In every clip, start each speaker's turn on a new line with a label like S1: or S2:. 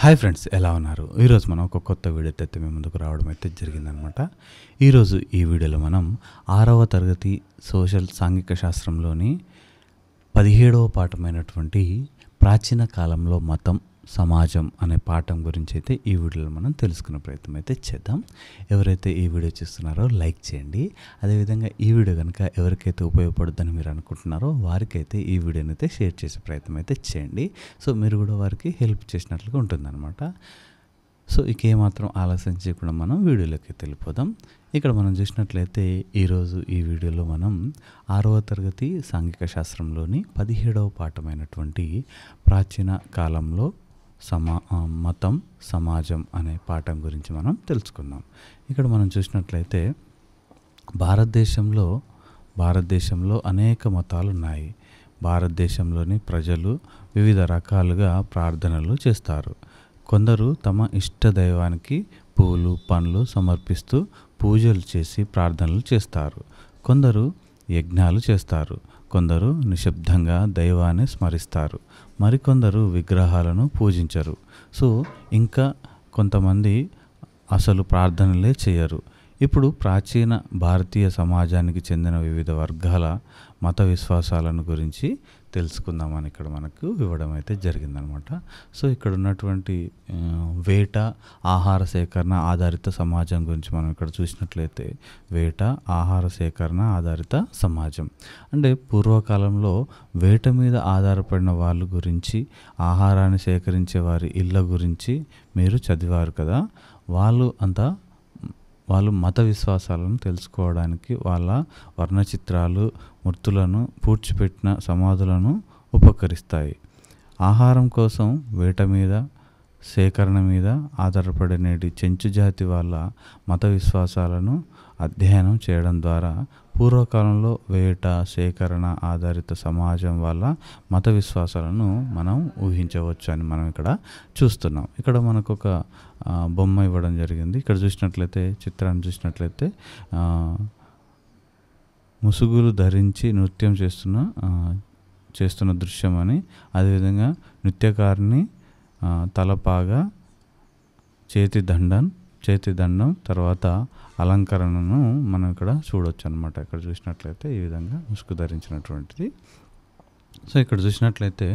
S1: Hi friends, ఎలా ఉన్నారు? ఈరోజు మనం ఒక కొత్త వీడియోతో అయితే మీ ముందుకు రావడం అయితే జరిగిందనమాట. ఈరోజు ఈ వీడియోలో మనం 6వ తరగతి సోషల్ సాంఘిక శాస్త్రంలోని 17వ పాఠమైనటువంటి ప్రాచీన కాలంలో మతం సమాజం అనే పాఠం గురించి అయితే ఈ వీడియోలో మనం తెలుసుకునే ప్రయత్నం అయితే చేద్దాం. ఎవరైతే ఈ వీడియో చూస్తున్నారో లైక్ చేయండి. అదేవిధంగా ఈ వీడియో కనుక ఎవరికైతే ఉపయోగపడుతుందని మీరు అనుకుంటున్నారో వారికైతే ఈ వీడియోని అయితే షేర్ చేసే ప్రయత్నం అయితే చేయండి. సో మీరు కూడా వారికి హెల్ప్ చేసినట్లుగా ఉంటుందన్నమాట. సో ఇక ఏమాత్రం ఆలస్యం చేయకుండా మనం వీడియోలోకి వెళ్ళిపోదాం. ఇక్కడ మనం చూసినట్లయితే ఈరోజు ఈ వీడియోలో మనం 6వ తరగతి సాంఘిక శాస్త్రంలోని 17వ పాఠమైనటువంటి ప్రాచీన కాలంలో మతం సమాజం అనే పాఠం గురించి మనం తెలుసుకుందాం. ఇక్కడ మనం చూసినట్లయితే భారతదేశంలో అనేక మతాలు ఉన్నాయి. భారతదేశంలోని ప్రజలు వివిధ రకాలుగా ప్రార్థనలు చేస్తారు. కొందరు తమ ఇష్ట దైవానికి పూలు పండ్లు సమర్పిస్తూ పూజలు చేసి ప్రార్థనలు చేస్తారు. కొందరు యజ్ఞాలు చేస్తారు. కొందరు నిశ్శబ్దంగా దైవాన్ని స్మరిస్తారు. మరికొందరు విగ్రహాలను పూజించరు. సో ఇంకా కొంతమంది అసలు ప్రార్థనలే చేయరు. ఇప్పుడు ప్రాచీన భారతీయ సమాజానికి చెందిన వివిధ వర్గాల మత విశ్వాసాలను గురించి తెలుసుకుందామని ఇక్కడ మనకు ఇవ్వడం అయితే జరిగిందనమాట. సో ఇక్కడ ఉన్నటువంటి వేట ఆహార సేకరణ ఆధారిత సమాజం గురించి మనం ఇక్కడ చూసినట్లయితే వేట ఆహార సేకరణ ఆధారిత సమాజం అంటే పూర్వకాలంలో వేట మీద ఆధారపడిన వాళ్ళ గురించి, ఆహారాన్ని సేకరించే వారి ఇళ్ళ గురించి మీరు చదివారు కదా. వాళ్ళు మత విశ్వాసాలను తెలుసుకోవడానికి వాళ్ళ వర్ణచిత్రాలు మూర్తులను పూడ్చిపెట్టిన సమాధులను ఉపకరిస్తాయి. ఆహారం కోసం వేట మీద సేకరణ మీద ఆధారపడే నేటి చెంచు జాతి వాళ్ళ మత విశ్వాసాలను అధ్యయనం చేయడం ద్వారా పూర్వకాలంలో వేట సేకరణ ఆధారిత సమాజం వాళ్ళ మత విశ్వాసాలను మనం ఊహించవచ్చు అని మనం ఇక్కడ చూస్తున్నాం. ఇక్కడ మనకు ఒక బొమ్మ ఇవ్వడం జరిగింది. ఇక్కడ చూసినట్లయితే చిత్రాన్ని చూసినట్లయితే ముసుగులు ధరించి నృత్యం చేస్తున్న దృశ్యం అని, అదేవిధంగా నృత్యకారిని తలపాగా చేతి దండం తర్వాత అలంకరణను మనం ఇక్కడ చూడవచ్చు అనమాట. ఇక్కడ చూసినట్లయితే ఈ విధంగా ముసుగు ధరించినటువంటిది. సో ఇక్కడ చూసినట్లయితే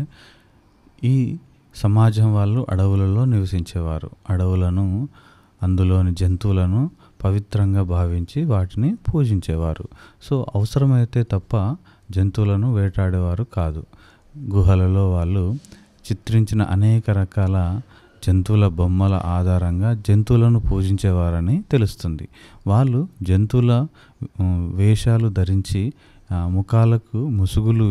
S1: ఈ సమాజం వాళ్ళు అడవులలో నివసించేవారు. అడవులను అందులోని జంతువులను పవిత్రంగా భావించి వాటిని పూజించేవారు. సో అవసరమైతే తప్ప జంతువులను వేటాడేవారు కాదు. గుహలలో వాళ్ళు చిత్రించిన అనేక రకాల జంతువుల బొమ్మల ఆధారంగా జంతువులను పూజించేవారని తెలుస్తుంది. వాళ్ళు జంతువుల వేషాలు ధరించి ముఖాలకు ముసుగులు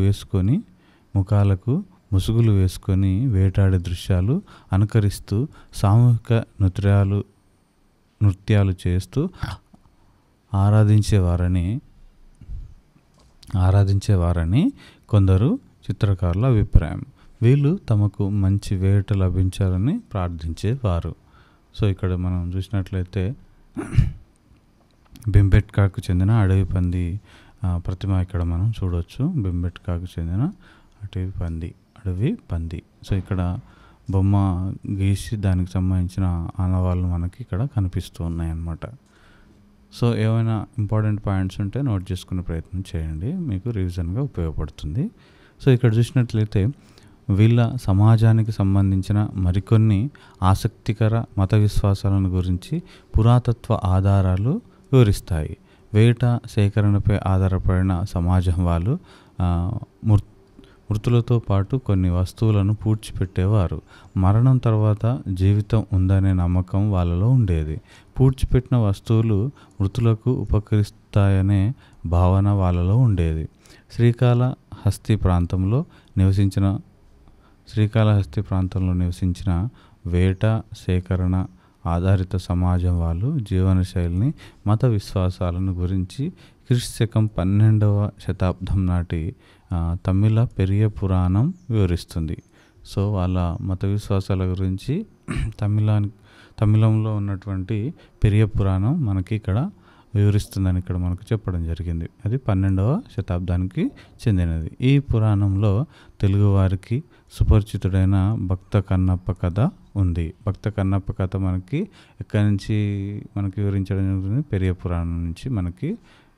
S1: వేసుకొని వేటాడే దృశ్యాలు అనుకరిస్తూ సామూహిక నృత్యాలు చేస్తూ ఆరాధించేవారని కొందరు చిత్రకారుల అభిప్రాయం. వీళ్ళు తమకు మంచి వేట లభించాలని ప్రార్థించేవారు. సో ఇక్కడ మనం చూసినట్లయితే బెంబెట్కాకు చెందిన అడవి పంది ప్రతిమ ఇక్కడ మనం చూడవచ్చు. బెంబెట్కాకు చెందిన అడవి పంది. సో ఇక్కడ బొమ్మ గీసి దానికి సంబంధించిన ఆనవాళ్ళు మనకి ఇక్కడ కనిపిస్తూ ఉన్నాయి అన్నమాట. సో ఏమైనా ఇంపార్టెంట్ పాయింట్స్ ఉంటే నోట్ చేసుకునే ప్రయత్నం చేయండి, మీకు రివిజన్గా ఉపయోగపడుతుంది. సో ఇక్కడ చూసినట్లయితే వీళ్ళ సమాజానికి సంబంధించిన మరికొన్ని ఆసక్తికర మత విశ్వాసాలను గురించి పురాతత్వ ఆధారాలు వివరిస్తాయి. వేట సేకరణపై ఆధారపడిన సమాజం వాళ్ళు మృతులతో పాటు కొన్ని వస్తువులను పూడ్చిపెట్టేవారు. మరణం తర్వాత జీవితం ఉందనే నమ్మకం వాళ్ళలో ఉండేది. పూడ్చిపెట్టిన వస్తువులు మృతులకు ఉపకరిస్తాయనే భావన వాళ్ళలో ఉండేది. శ్రీకాళహస్తి ప్రాంతంలో నివసించిన వేట సేకరణ ఆధారిత సమాజం వాళ్ళు జీవనశైలిని మత విశ్వాసాలను గురించి క్రీస్తు 12వ శతాబ్దం నాటి తమిళ పెరియ పురాణం వివరిస్తుంది. సో వాళ్ళ మత విశ్వాసాల గురించి తమిళంలో ఉన్నటువంటి పెరియ పురాణం మనకి ఇక్కడ వివరిస్తుందని ఇక్కడ మనకు చెప్పడం జరిగింది. అది 12వ శతాబ్దానికి చెందినది. ఈ పురాణంలో తెలుగువారికి సుపరిచితుడైన భక్త కన్నప్ప కథ ఉంది. భక్త కన్నప్ప కథ మనకి ఎక్కడి నుంచి మనకి వివరించడం జరుగుతుంది, పెరియ పురాణం నుంచి మనకి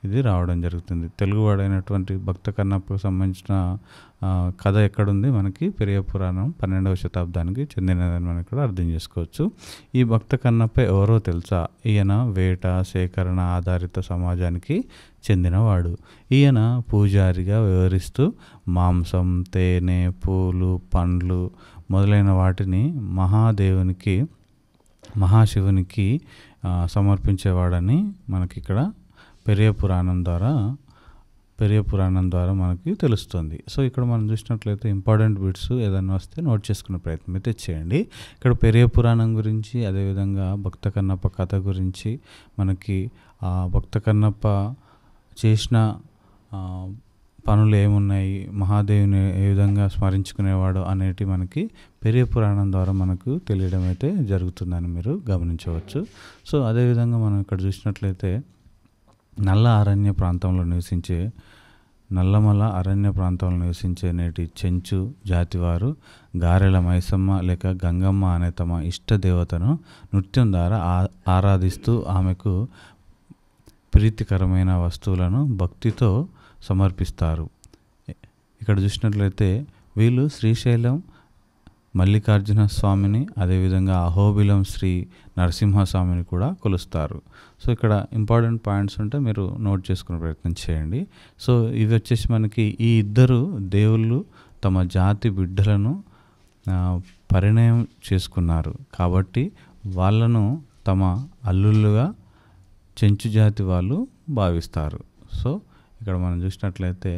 S1: ఇది రావడం జరుగుతుంది. తెలుగువాడైనటువంటి భక్త కన్నప్పకు సంబంధించిన కథ ఎక్కడుంది, మనకి పెరియ పురాణం 12వ శతాబ్దానికి చెందినదని మనం ఇక్కడ అర్థం చేసుకోవచ్చు. ఈ భక్త కన్నప్ప ఎవరో తెలుసా? ఈయన వేట సేకరణ ఆధారిత సమాజానికి చెందినవాడు. ఈయన పూజారిగా వ్యవహరిస్తూ మాంసం, తేనె, పూలు, పండ్లు మొదలైన వాటిని మహాశివునికి సమర్పించేవాడని మనకి ఇక్కడ పెరియ పురాణం ద్వారా మనకి తెలుస్తుంది. సో ఇక్కడ మనం చూసినట్లయితే ఇంపార్టెంట్ బిట్స్ ఏదైనా వస్తే నోట్ చేసుకునే ప్రయత్నం అయితే చేయండి. ఇక్కడ పెరియ పురాణం గురించి, అదేవిధంగా భక్త కన్నప్ప కథ గురించి, మనకి భక్త కన్నప్ప చేసిన పనులు ఏమున్నాయి, మహాదేవుని ఏ విధంగా స్మరించుకునేవాడు అనేటి మనకి పెరియ పురాణం ద్వారా మనకు తెలియడం అయితే జరుగుతుందని మీరు గమనించవచ్చు. సో అదేవిధంగా మనం ఇక్కడ చూసినట్లయితే నల్లమల అరణ్య ప్రాంతంలో నివసించే నేటి చెంచు జాతివారు గారెల మైసమ్మ లేక గంగమ్మ అనే తమ ఇష్ట దేవతను నృత్యం ద్వారా ఆరాధిస్తూ ఆమెకు ప్రీతికరమైన వస్తువులను భక్తితో సమర్పిస్తారు. ఇక్కడ చూసినట్లయితే వీళ్ళు శ్రీశైలం మల్లికార్జున స్వామిని, అదేవిధంగా అహోబిలం శ్రీ నరసింహస్వామిని కూడా కొలుస్తారు. సో ఇక్కడ ఇంపార్టెంట్ పాయింట్స్ ఉంటే మీరు నోట్ చేసుకునే ప్రయత్నం చేయండి. సో ఇవి వచ్చేసి మనకి ఈ ఇద్దరు దేవుళ్ళు తమ జాతి బిడ్డలను పరిణయం చేసుకున్నారు కాబట్టి వాళ్ళను తమ అల్లుళ్ళుగా చెంచు జాతి వాళ్ళు భావిస్తారు. సో ఇక్కడ మనం చూసినట్లయితే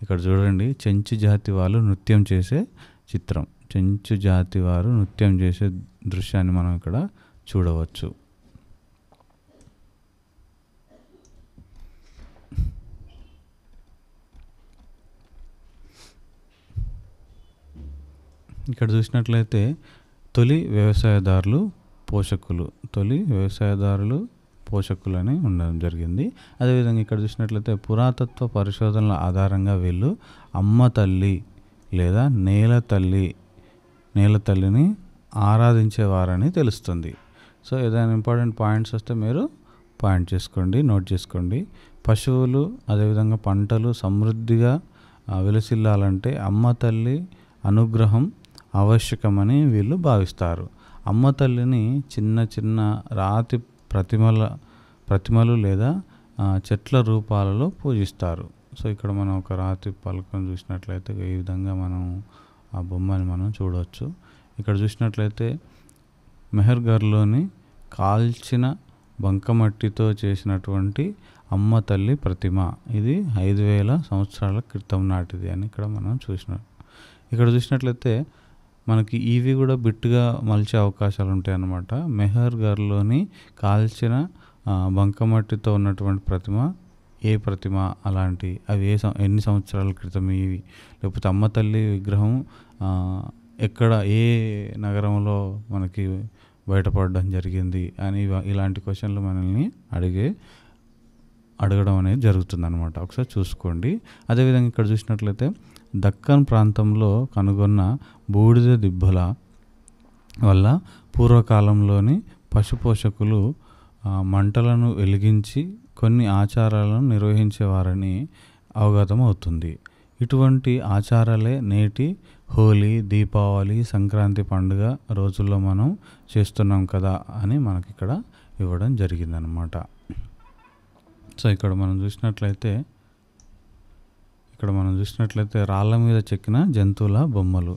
S1: ఇక్కడ చూడండి, చెంచు జాతి వాళ్ళు నృత్యం చేసే చిత్రం. చెంచు జాతి వారు నృత్యం చేసే దృశ్యాన్ని మనం ఇక్కడ చూడవచ్చు. ఇక్కడ చూసినట్లయితే తొలి వ్యవసాయదారులు పోషకులని ఉండడం జరిగింది. అదేవిధంగా ఇక్కడ చూసినట్లయితే పురాతత్వ పరిశోధనల ఆధారంగా వీళ్ళు అమ్మ తల్లి లేదా నేల తల్లిని ఆరాధించేవారని తెలుస్తుంది. సో ఏదైనా ఇంపార్టెంట్ పాయింట్స్ వస్తే మీరు నోట్ చేసుకోండి. పశువులు అదేవిధంగా పంటలు సమృద్ధిగా విలసిల్లాలంటే అమ్మ తల్లి అనుగ్రహం ఆవశ్యకమని వీళ్ళు భావిస్తారు. అమ్మ తల్లిని చిన్న చిన్న రాతి ప్రతిమలు లేదా చెట్ల రూపాలలో పూజిస్తారు. సో ఇక్కడ మనం ఒక రాతి పలకను చూసినట్లయితే ఈ విధంగా మనం ఆ బొమ్మని మనం చూడవచ్చు. ఇక్కడ చూసినట్లయితే మెహర్గర్లోని కాల్చిన బంకమట్టితో చేసినటువంటి అమ్మ తల్లి ప్రతిమ, ఇది 5000 సంవత్సరాల క్రితం నాటిది అని ఇక్కడ మనం ఇక్కడ చూసినట్లయితే మనకి ఇవి కూడా బిట్టుగా మలిచే అవకాశాలు ఉంటాయి అన్నమాట. మెహర్గర్లోని కాల్చిన బంకమట్టితో ఉన్నటువంటి ప్రతిమ ఏ ప్రతిమ, అలాంటి అవి ఎన్ని సంవత్సరాల క్రితం ఇవి, లేకపోతే అమ్మ తల్లి విగ్రహం ఎక్కడ ఏ నగరంలో మనకి బయటపడడం జరిగింది అని ఇలాంటి క్వశ్చన్లు మనల్ని అడగడం అనేది జరుగుతుంది అనమాట. ఒకసారి చూసుకోండి. అదేవిధంగా ఇక్కడ చూసినట్లయితే దక్కన్ ప్రాంతంలో కనుగొన్న బూడిద దిబ్బల వల్ల పూర్వకాలంలోని పశుపోషకులు మంటలను వెలిగించి కొన్ని ఆచారాలను నిర్వహించేవారని అవగతం అవుతుంది. ఇటువంటి ఆచారాలే నేటి హోలీ, దీపావళి, సంక్రాంతి పండుగ రోజుల్లో మనం చేస్తున్నాం కదా అని మనకి ఇక్కడ ఇవ్వడం జరిగిందనమాట. సో ఇక్కడ మనం చూసినట్లయితే రాళ్ళ మీద చెక్కిన జంతువుల బొమ్మలు,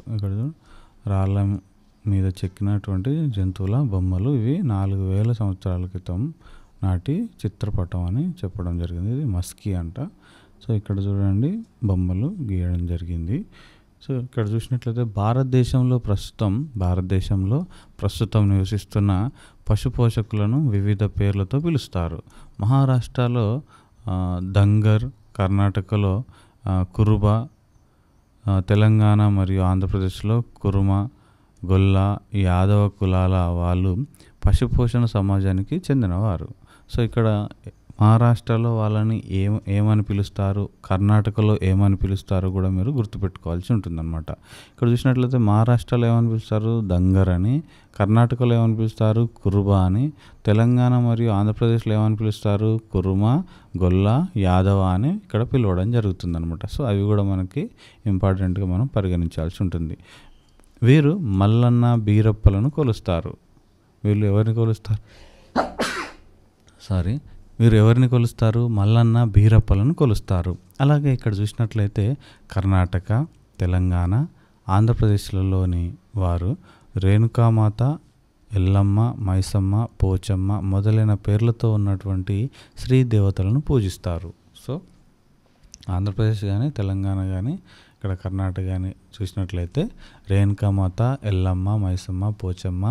S1: రాళ్ళ మీద చెక్కినటువంటి జంతువుల బొమ్మలు, ఇవి 4000 సంవత్సరాల క్రితం నాటి చిత్రపటం అని చెప్పడం జరిగింది. ఇది మస్కీ అంట. సో ఇక్కడ చూడండి బొమ్మలు గీయడం జరిగింది. సో ఇక్కడ చూసినట్లయితే భారతదేశంలో ప్రస్తుతం నివసిస్తున్న పశు పోషకులను వివిధ పేర్లతో పిలుస్తారు. మహారాష్ట్రలో దంగర్, కర్ణాటకలో కురుబ, తెలంగాణ మరియు ఆంధ్రప్రదేశ్లో కురుమ, గొల్ల, యాదవ కులాల వాళ్ళు పశుపోషణ సమాజానికి చెందినవారు. సో ఇక్కడ మహారాష్ట్రలో వాళ్ళని ఏమని పిలుస్తారు, కర్ణాటకలో ఏమని పిలుస్తారో కూడా మీరు గుర్తుపెట్టుకోవాల్సి ఉంటుందన్నమాట. ఇక్కడ చూసినట్లయితే మహారాష్ట్రలో ఏమని పిలుస్తారు, దంగర్ అని, కర్ణాటకలో ఏమని పిలుస్తారు, కురుబా అని, తెలంగాణ మరియు ఆంధ్రప్రదేశ్లో ఏమని పిలుస్తారు, కురుమ, గొల్ల, యాదవ అని ఇక్కడ పిలవడం జరుగుతుందన్నమాట. సో అవి కూడా మనకి ఇంపార్టెంట్గా మనం పరిగణించాల్సి ఉంటుంది. వీరు మల్లన్న బీరప్పలను కొలుస్తారు. వీళ్ళు ఎవరిని కొలుస్తారు వీరు ఎవరిని కొలుస్తారు, మల్లన్న బీరప్పలను కొలుస్తారు. అలాగే ఇక్కడ చూసినట్లయితే కర్ణాటక, తెలంగాణ, ఆంధ్రప్రదేశ్లలోని వారు రేణుకామాత, ఎల్లమ్మ, మైసమ్మ, పోచమ్మ మొదలైన పేర్లతో ఉన్నటువంటి స్త్రీ దేవతలను పూజిస్తారు. సో ఆంధ్రప్రదేశ్ కానీ తెలంగాణ కానీ ఇక్కడ కర్ణాటక కానీ చూసినట్లయితే రేణుకామాత, ఎల్లమ్మ, మైసమ్మ, పోచమ్మ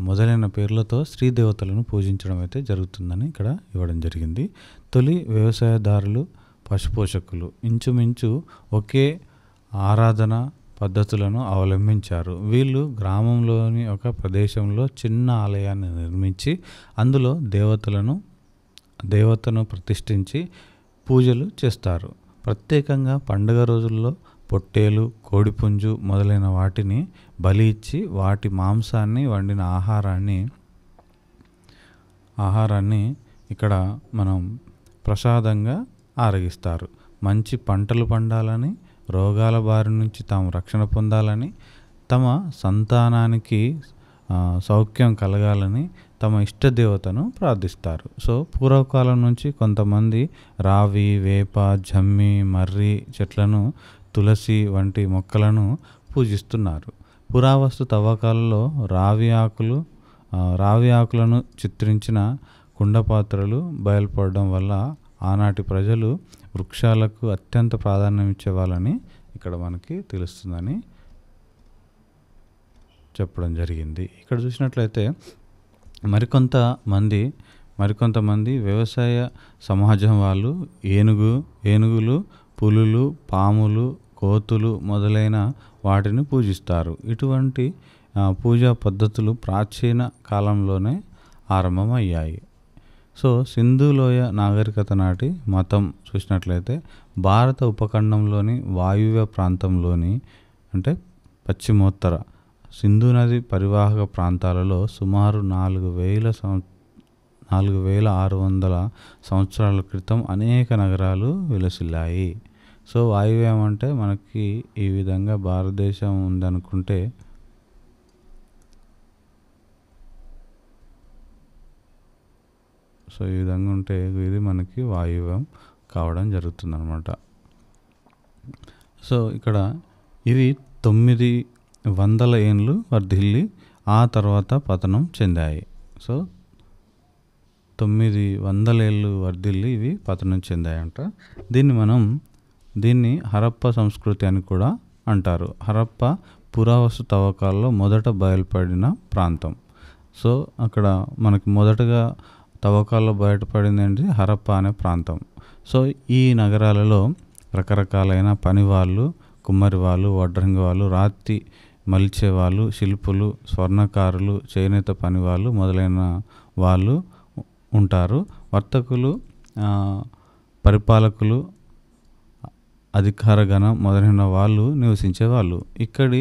S1: మొదలైన పేర్లతో స్త్రీ దేవతలను పూజించడం అయితే జరుగుతుందని ఇక్కడ ఇవ్వడం జరిగింది. తొలి వ్యవసాయదారులు, పశుపోషకులు ఇంచుమించు ఒకే ఆరాధన పద్ధతులను అవలంబించారు. వీళ్ళు గ్రామంలోని ఒక ప్రదేశంలో చిన్న ఆలయాన్ని నిర్మించి అందులో దేవతను ప్రతిష్ఠించి పూజలు చేస్తారు. ప్రత్యేకంగా పండుగ రోజుల్లో పొట్టేలు, కోడిపుంజు మొదలైన వాటిని బలి ఇచ్చి వాటి మాంసాన్ని వండిన ఆహారాన్ని ఇక్కడ మనం ప్రసాదంగా ఆరగిస్తారు. మంచి పంటలు పండాలని, రోగాల బారి నుంచి తాము రక్షణ పొందాలని, తమ సంతానానికి సౌఖ్యం కలగాలని తమ ఇష్టదేవతను ప్రార్థిస్తారు. సో పూర్వకాలం నుంచి కొంతమంది రావి, వేప, జమ్మి, మర్రి చెట్లను, తులసి వంటి మొక్కలను పూజిస్తున్నారు. పురావస్తు తవ్వకాలలో రావి ఆకులను చిత్రించిన కుండపాత్రలు బయలుపడడం వల్ల ఆనాటి ప్రజలు వృక్షాలకు అత్యంత ప్రాధాన్యం ఇచ్చేవాళ్ళని ఇక్కడ మనకి తెలుస్తుందని చెప్పడం జరిగింది. ఇక్కడ చూసినట్లయితే మరికొంతమంది వ్యవసాయ సమాజం వాళ్ళు ఏనుగులు, పులులు, పాములు, కోతులు మొదలైన వాటిని పూజిస్తారు. ఇటువంటి పూజా పద్ధతులు ప్రాచీన కాలంలోనే ఆరంభమయ్యాయి. సో సింధులోయ నాగరికత నాటి మతం చూసినట్లయితే భారత ఉపఖండంలోని వాయువ్య ప్రాంతంలోని అంటే పశ్చిమోత్తర సింధు నది పరివాహక ప్రాంతాలలో సుమారు 4600 సంవత్సరాల క్రితం అనేక నగరాలు విలసిల్లాయి. సో వాయువ్యం అంటే మనకి ఈ విధంగా భారతదేశం ఉందనుకుంటే సో ఈ విధంగా ఉంటే ఇది మనకి వాయువ్యం కావడం జరుగుతుందన్నమాట. సో ఇక్కడ ఇవి 900 ఏండ్లు వర్ధిల్లి ఆ తర్వాత పతనం చెందాయి. సో 900 ఏళ్ళు వర్ధిల్లి ఇవి పతనం చెందాయంట. దీన్ని హరప్ప సంస్కృతి అని కూడా అంటారు. హరప్ప పురావస్తు తవ్వకాల్లో మొదట బయలుపడిన ప్రాంతం. సో అక్కడ మనకి మొదటగా తవ్వకాల్లో బయటపడింది ఏంటి, హరప్ప అనే ప్రాంతం. సో ఈ నగరాలలో రకరకాలైన పనివాళ్ళు, కుమ్మరి వాళ్ళు, వడ్రంగి వాళ్ళు, రాతి మలిచేవాళ్ళు, శిల్పులు, స్వర్ణకారులు, చేనేత పనివాళ్ళు మొదలైన వాళ్ళు ఉంటారు. వర్తకులు, పరిపాలకులు, అధికారగణం మొదలైన వాళ్ళు నివసించేవాళ్ళు. ఇక్కడి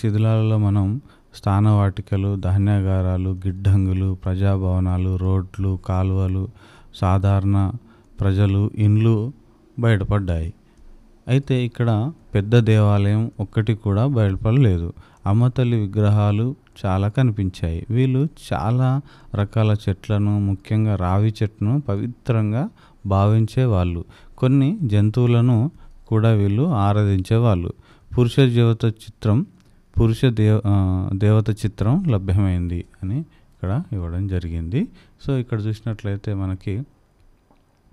S1: శిథిలాలలో మనం స్థానవాటికలు, ధాన్యాగారాలు, గిడ్డంగులు, ప్రజాభవనాలు, రోడ్లు, కాలువలు, సాధారణ ప్రజలు ఇండ్లు బయటపడ్డాయి. అయితే ఇక్కడ పెద్ద దేవాలయం ఒక్కటి కూడా బయటపడలేదు. అమ్మతల్లి విగ్రహాలు చాలా కనిపించాయి. వీళ్ళు చాలా రకాల చెట్లను, ముఖ్యంగా రావి చెట్టును పవిత్రంగా భావించేవాళ్ళు. కొన్ని జంతువులను కూడా వీళ్ళు ఆరాధించేవాళ్ళు. పురుష దేవత చిత్రం లభ్యమైంది అని ఇక్కడ ఇవ్వడం జరిగింది. సో ఇక్కడ చూసినట్లయితే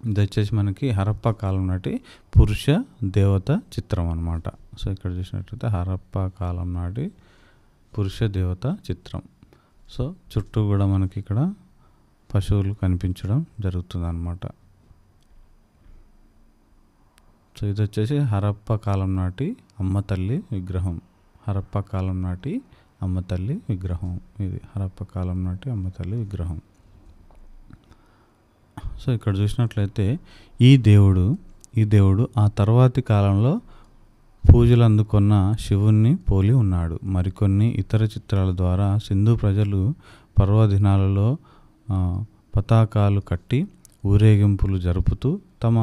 S1: ఇది వచ్చేసి మనకి హరప్పా కాలం నాటి పురుష దేవత చిత్రం అన్నమాట. సో ఇక్కడ చూసినట్లయితే హరప్పా కాలం నాటి పురుష దేవత చిత్రం. సో చుట్టూ కూడా మనకి ఇక్కడ పశువులు కనిపించడం జరుగుతుంది అన్నమాట. సో ఇది వచ్చేసి హరప్పా కాలం నాటి అమ్మ తల్లి విగ్రహం. హరప్పా కాలం నాటి అమ్మ తల్లి విగ్రహం. ఇది హరప్ప కాలం నాటి అమ్మ తల్లి విగ్రహం. సో ఇక్కడ చూసినట్లయితే ఈ దేవుడు ఆ తర్వాతి కాలంలో పూజలు అందుకున్న శివుణ్ణి పోలి ఉన్నాడు. మరికొన్ని ఇతర చిత్రాల ద్వారా సింధు ప్రజలు పర్వదినాలలో పతాకాలు కట్టి ఊరేగింపులు జరుపుతూ తమ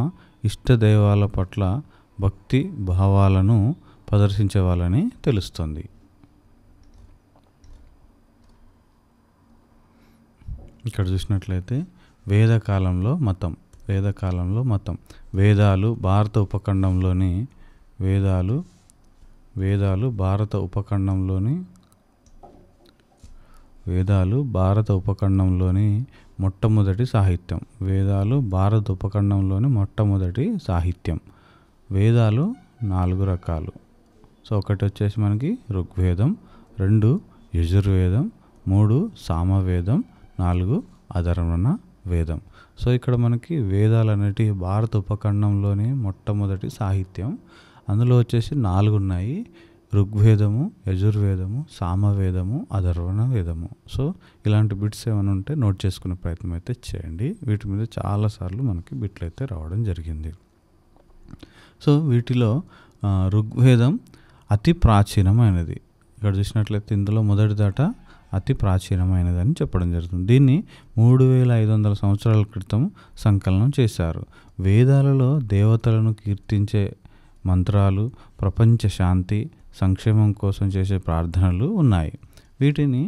S1: ఇష్టదైవాల పట్ల భక్తి భావాలను ప్రదర్శించేవాళ్ళని తెలుస్తుంది. ఇక్కడ చూసినట్లయితే వేదకాలంలో మతం. వేదాలు భారత ఉపఖండంలోని మొట్టమొదటి సాహిత్యం. వేదాలు 4 రకాలు. సో ఒకటి వచ్చేసి మనకి ఋగ్వేదం, 2 యజుర్వేదం, 3 సామవేదం, 4 అధర్వణ వేదం. సో ఇక్కడ మనకి వేదాలు అనేటి భారత ఉపఖండంలోని మొట్టమొదటి సాహిత్యం. అందులో వచ్చేసి 4 ఉన్నాయి: ఋగ్వేదము, యజుర్వేదము, సామవేదము, అధర్వణ వేదము. సో ఇలాంటి బిట్స్ ఏమైనా ఉంటే నోట్ చేసుకునే ప్రయత్నం అయితే చేయండి. వీటి మీద చాలాసార్లు మనకి బిట్లు అయితే రావడం జరిగింది. సో వీటిలో ఋగ్వేదం అతి ప్రాచీనమైనది. ఇక్కడ చూసినట్లయితే ఇందులో మొదటి దాట అతి ప్రాచీనమైనది అని చెప్పడం జరుగుతుంది. దీన్ని 3500 సంవత్సరాల క్రితం సంకలనం చేశారు. వేదాలలో దేవతలను కీర్తించే మంత్రాలు, ప్రపంచ శాంతి, సంక్షేమం కోసం చేసే ప్రార్థనలు ఉన్నాయి. వీటిని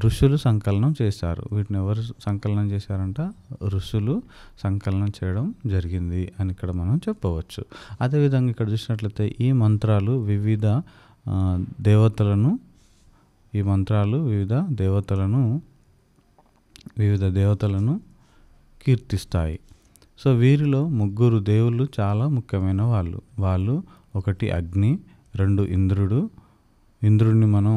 S1: ఋషులు సంకలనం చేశారు. వీటిని ఎవరు సంకలనం చేశారంట? ఋషులు సంకలనం చేయడం జరిగింది అని ఇక్కడ మనం చెప్పవచ్చు. అదేవిధంగా ఇక్కడ చూసినట్లయితే ఈ మంత్రాలు వివిధ దేవతలను కీర్తిస్తాయి. సో వీరిలో 3 దేవుళ్ళు చాలా ముఖ్యమైన వాళ్ళు 1 అగ్ని, 2 ఇంద్రుడిని మనం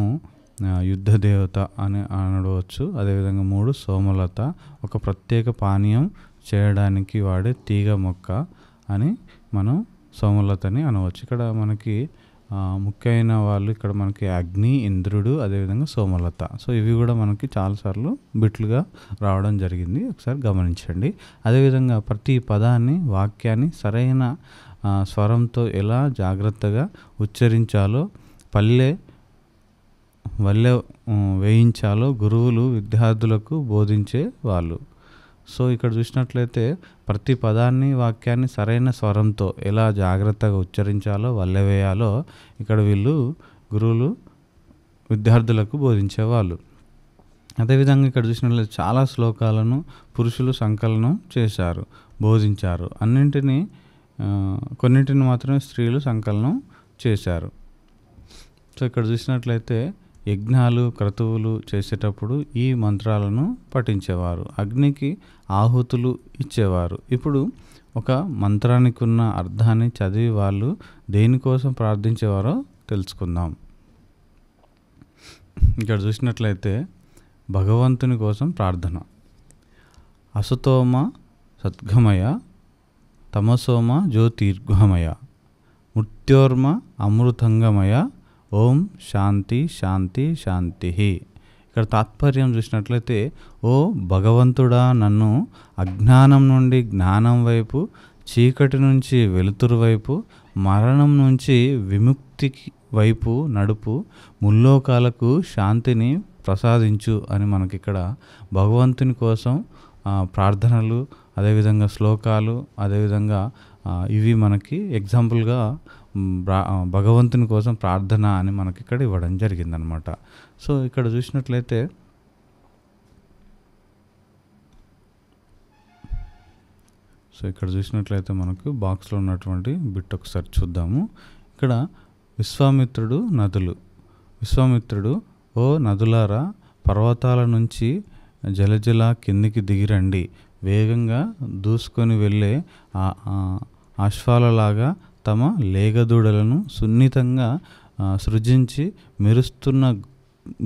S1: యుద్ధ దేవత అని అనవచ్చు. అదేవిధంగా 3 సోమలత, ఒక ప్రత్యేక పానీయం చేయడానికి వాడే తీగ మొక్క అని మనం సోమలతని అనవచ్చు. ఇక్కడ మనకి ముఖ్యమైన వాళ్ళు ఇక్కడ మనకి అగ్ని, ఇంద్రుడు, అదేవిధంగా సోమలత. సో ఇవి కూడా మనకి చాలాసార్లు బిట్లుగా రావడం జరిగింది. ఒకసారి గమనించండి. అదేవిధంగా ప్రతి పదాన్ని, వాక్యాన్ని సరైన స్వరంతో ఎలా జాగ్రత్తగా ఉచ్చరించాలో, వల్లె వేయించాలో గురువులు విద్యార్థులకు బోధించే వాళ్ళు. సో ఇక్కడ చూసినట్లయితే ప్రతి పదాన్ని, వాక్యాన్ని సరైన స్వరంతో ఎలా జాగ్రత్తగా ఉచ్చరించాలో, వల్లె వేయాలో ఇక్కడ గురువులు విద్యార్థులకు బోధించేవాళ్ళు. అదేవిధంగా ఇక్కడ చూసినట్లయితే చాలా శ్లోకాలను పురుషులు సంకలనం చేశారు, బోధించారు. కొన్నింటిని మాత్రమే స్త్రీలు సంకలనం చేశారు. సో ఇక్కడ చూసినట్లయితే యజ్ఞాలు, క్రతువులు చేసేటప్పుడు ఈ మంత్రాలను పఠించేవారు. అగ్నికి ఆహుతులు ఇచ్చేవారు. ఇప్పుడు ఒక మంత్రానికి ఉన్న అర్థాన్ని చదివి వాళ్ళు దేనికోసం ప్రార్థించేవారో తెలుసుకుందాం. ఇక్కడ చూసినట్లయితే భగవంతుని కోసం ప్రార్థన. అసతోమ సద్గమయ, తమసోమ జ్యోతిర్గమయ, మృత్యోర్మ అమృతంగమయ, ఓం శాంతి శాంతి శాంతి. ఇక్కడ తాత్పర్యం చూసినట్లయితే, ఓ భగవంతుడా, నన్ను అజ్ఞానం నుండి జ్ఞానం వైపు, చీకటి నుంచి వెలుతురు వైపు, మరణం నుంచి విముక్తి వైపు నడుపు, ముల్లోకాలకు శాంతిని ప్రసాదించు అని మనకి ఇక్కడ భగవంతుని కోసం ప్రార్థనలు, అదేవిధంగా శ్లోకాలు, అదేవిధంగా ఇవి మనకి ఎగ్జాంపుల్గా భగవంతుని కోసం ప్రార్థన అని మనకి ఇక్కడ ఇవ్వడం జరిగిందనమాట. సో ఇక్కడ చూసినట్లయితే మనకు బాక్స్లో ఉన్నటువంటి బిట్ ఒకసారి చూద్దాము. ఇక్కడ విశ్వామిత్రుడు, ఓ నదులారా, పర్వతాల నుంచి జలజల కిందికి దిగిరండి, వేగంగా దూసుకొని వెళ్ళే అశ్వాలలాగా తమ లేగదూడలను సున్నితంగా సృజించి మెరుస్తున్న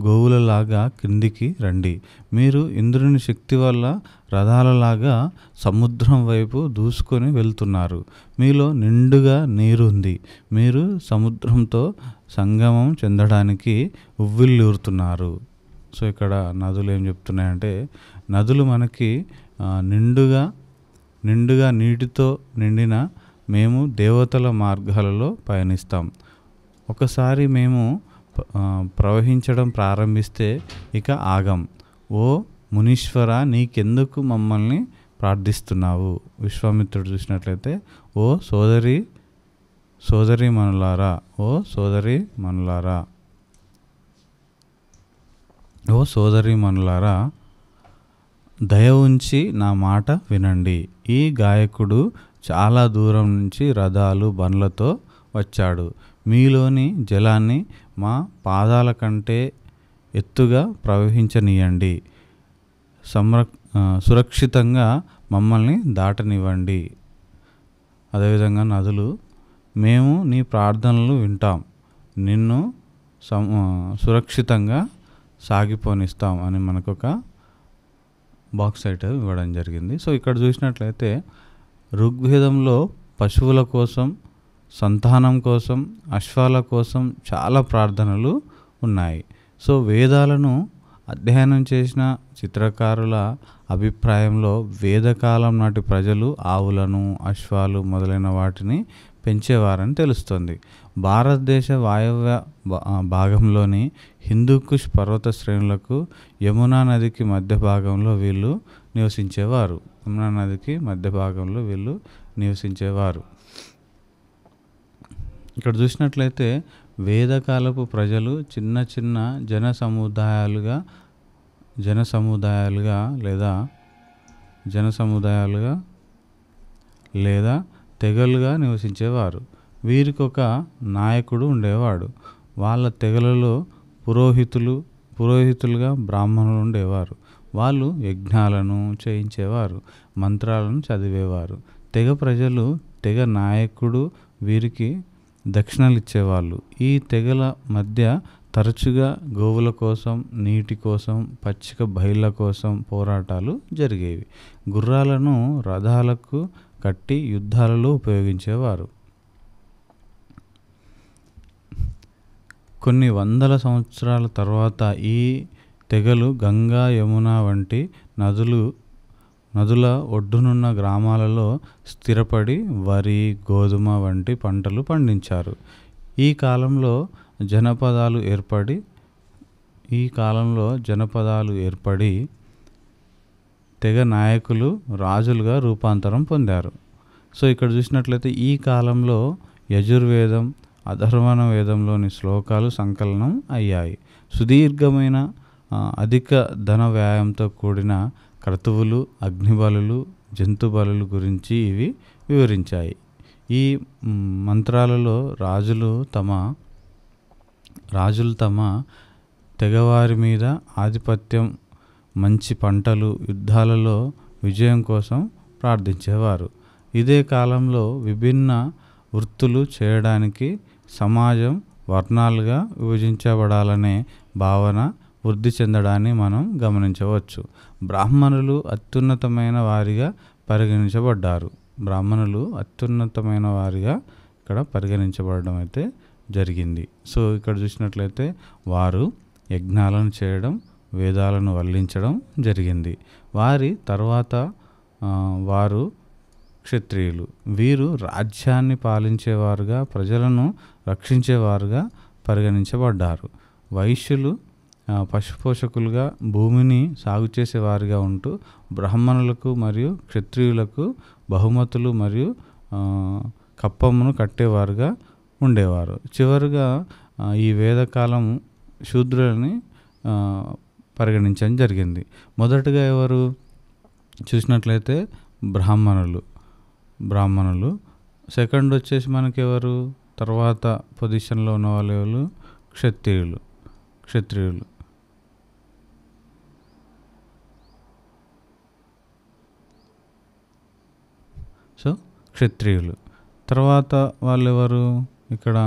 S1: గోవులలాగా క్రిందికి రండి. మీరు ఇంద్రుని శక్తి వల్ల రథాలలాగా సముద్రం వైపు దూసుకొని వెళ్తున్నారు. మీలో నిండుగా నీరుంది. మీరు సముద్రంతో సంగమం చెందడానికి ఉవ్విళ్ళూరుతున్నారు. సో ఇక్కడ నదులు ఏం చెప్తున్నాయంటే, నదులు మనకి నిండుగా నీటితో నిండిన మేము దేవతల మార్గాలలో పయనిస్తాం. ఒకసారి మేము ప్రవహించడం ప్రారంభిస్తే ఇక ఆగం. ఓ మునీశ్వర, నీకెందుకు మమ్మల్ని ప్రార్థిస్తున్నావు? విశ్వామిత్రుడు చూసినట్లయితే, ఓ సోదరీమణులారా, ఓ సోదరీమణులారా, దయ ఉంచి నా మాట వినండి. ఈ గాయకుడు చాలా దూరం నుంచి రథాలు బండ్లతో వచ్చాడు. మీలోని జలాన్ని మా పాదాల కంటే ఎత్తుగా ప్రవహించనీయండి. సురక్షితంగా మమ్మల్ని దాటనివ్వండి. అదేవిధంగా నదులు, మేము నీ ప్రార్థనలు వింటాం, నిన్ను సురక్షితంగా సాగిపోనిస్తాం అని మనకొక బాక్స్ ఐటమ్ ఇవ్వడం జరిగింది. సో ఇక్కడ చూసినట్లయితే ఋగ్వేదంలో పశువుల కోసం, సంతానం కోసం, అశ్వాల కోసం చాలా ప్రార్థనలు ఉన్నాయి. సో వేదాలను అధ్యయనం చేసిన చిత్రకారుల అభిప్రాయంలో వేదకాలం నాటి ప్రజలు ఆవులను, అశ్వాలు మొదలైన వాటిని పెంచేవారని తెలుస్తుంది. భారతదేశ వాయవ్య భాగంలోని హిందూకుష్ పర్వత శ్రేణులకు యమునా నదికి మధ్య భాగంలో వీళ్ళు నివసించేవారు. ఇక్కడ చూసినట్లయితే వేదకాలపు ప్రజలు చిన్న చిన్న జన సముదాయాలుగా లేదా తెగలుగా నివసించేవారు. వీరికి ఒక నాయకుడు ఉండేవాడు. వాళ్ళ తెగలలో పురోహితులుగా బ్రాహ్మణులు ఉండేవారు. వాళ్ళు యజ్ఞాలను చేయించేవారు, మంత్రాలను చదివేవారు. తెగ ప్రజలు, తెగ నాయకుడు వీరికి దక్షిణలు ఇచ్చేవాళ్ళు. ఈ తెగల మధ్య తరచుగా గోవుల కోసం, నీటి కోసం, పచ్చిక బయళ్ళ కోసం పోరాటాలు జరిగేవి. గుర్రాలను రథాలకు కట్టి యుద్ధాలలో ఉపయోగించేవారు. కొన్ని వందల సంవత్సరాల తర్వాత ఈ తెగలు గంగా, యమున వంటి నదుల ఒడ్డునున్న గ్రామాలలో స్థిరపడి వరి, గోధుమ వంటి పంటలు పండించారు. ఈ కాలంలో జనపదాలు ఏర్పడి తెగ నాయకులు రాజులుగా రూపాంతరం పొందారు. సో ఇక్కడ చూసినట్లయితే ఈ కాలంలో యజుర్వేదం, అథర్వణ వేదంలోని శ్లోకాలు సంకలనం అయ్యాయి. సుదీర్ఘమైన అధిక ధన వ్యయంతో కూడిన క్రతువులు, అగ్నిబలులు, జంతు బలులు గురించి ఇవి వివరించాయి. ఈ మంత్రాలలో రాజులు తమ తెగవారి మీద ఆధిపత్యం, మంచి పంటలు, యుద్ధాలలో విజయం కోసం ప్రార్థించేవారు. ఇదే కాలంలో విభిన్న వృత్తులు చేయడానికి సమాజం వర్ణాలుగా విభజించబడాలనే భావన వృద్ధి చెందడాన్ని మనం గమనించవచ్చు. బ్రాహ్మణులు అత్యున్నతమైన వారిగా ఇక్కడ పరిగణించబడడం అయితే జరిగింది. సో ఇక్కడ చూసినట్లయితే వారు యజ్ఞాలను చేయడం, వేదాలను వల్లించడం జరిగింది. వారి తర్వాత వారు క్షత్రియులు. వీరు రాజ్యాన్ని పాలించేవారుగా, ప్రజలను రక్షించేవారుగా పరిగణించబడ్డారు. వైశ్యులు పశుపోషకులుగా భూమిని సాగు చేసేవారిగా ఉంటూ బ్రాహ్మణులకు మరియు క్షత్రియులకు బహుమతులు మరియు కప్పమును కట్టేవారుగా ఉండేవారు. చివరిగా ఈ వేదకాలం శూద్రులని పరిగణించడం జరిగింది. మొదటగా ఎవరు చూసినట్లయితే బ్రాహ్మణులు. సెకండ్ వచ్చేసి మనకి ఎవరు, తర్వాత పొజిషన్లో ఉన్న వాళ్ళు ఎవరు, క్షత్రియులు. సో క్షత్రియులు తర్వాత వాళ్ళు ఎవరు, ఇక్కడ